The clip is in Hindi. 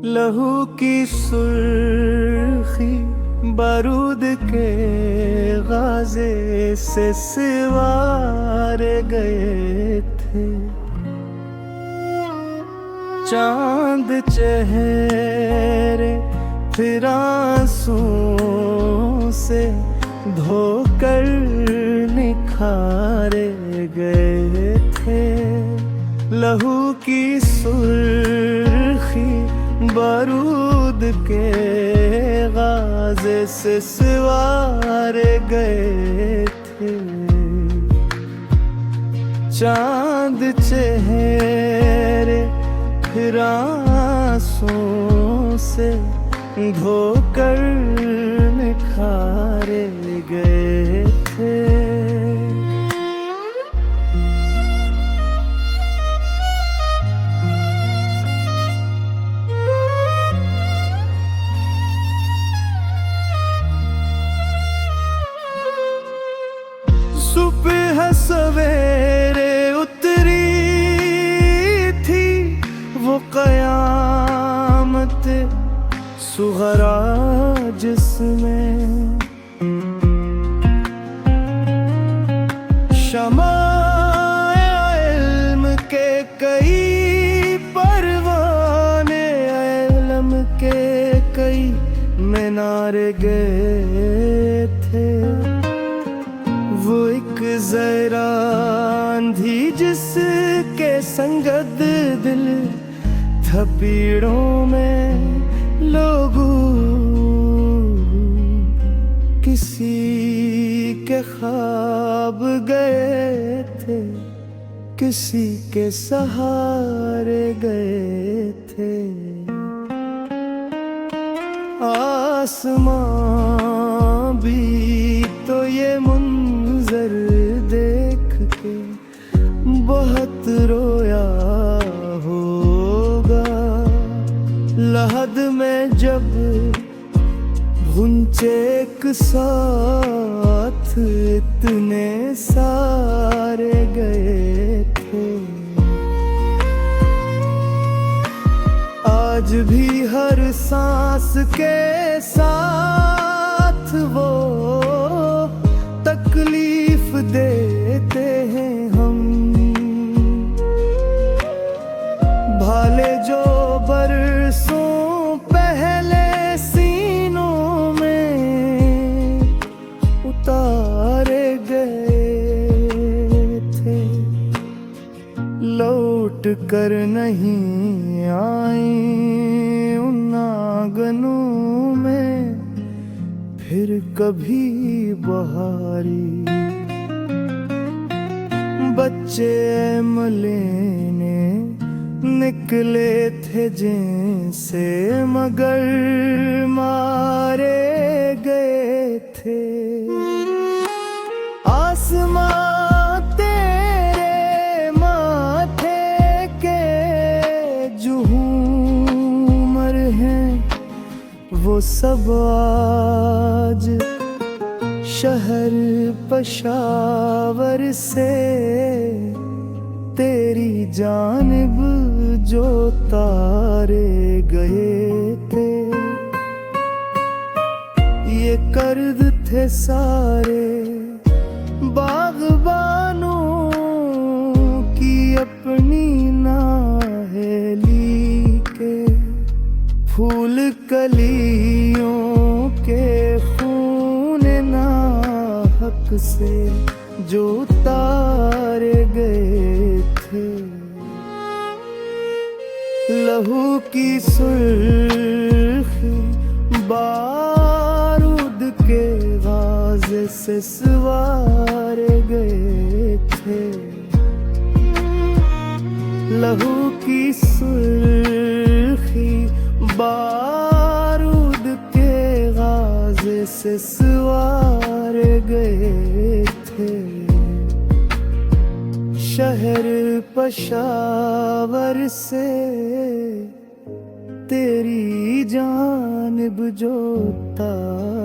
लहू की सुर्खी बारूद के गाजे से सिवारे गए थे। चांद चेहरे फिर आंसुओं से धोकर निखारे गए थे। लहू की सुर्खी बारूद के गाजे से सिवारे गए थे। चांद चेहरे फिर आंसुओं से धोकर निखारे गए थे। सुबह सवेरे उतरी थी वो कयामत सुगरा जिसमें शमाए इल्म के कई परवाने, इल्म के कई मीनारे गए थे। वो एक जरा आंधी जिसके संगत दिल थपीड़ों में लोगों किसी के ख्वाब गए थे, किसी के सहारे गए थे। आसमां भी तो ये मंजर देख के बहुत रोया होगा। लहद में जब गुंचे एक साथ इतने सारे गए थे। आज भी हर सांस के साथ वो तकलीफ देते हैं हम। भाले जो बरसों पहले सीनों में उतारे गए थे, लौट कर नहीं आई उन आंगनों में फिर कभी बहारी। बच्चे मलेने निकले थे जिनसे मगर मारे गए थे। आसमां तेरे माथे के जुहूमर हैं वो सब आज शहर पेशावर से तेरी जानिब जो तारे गए थे। ये कर्द थे सारे बागबानों की अपनी नाहेली के, फूल कलियों के खून नाहक से जो तारे गए थे। लहू की सुर्खी बारूद के गाजे से सिवारे गए थे। लहू की सुर्खी बारूद के गाजे से सिवारे गए थे। शहर पेशावर से तेरी जानिब जो तारे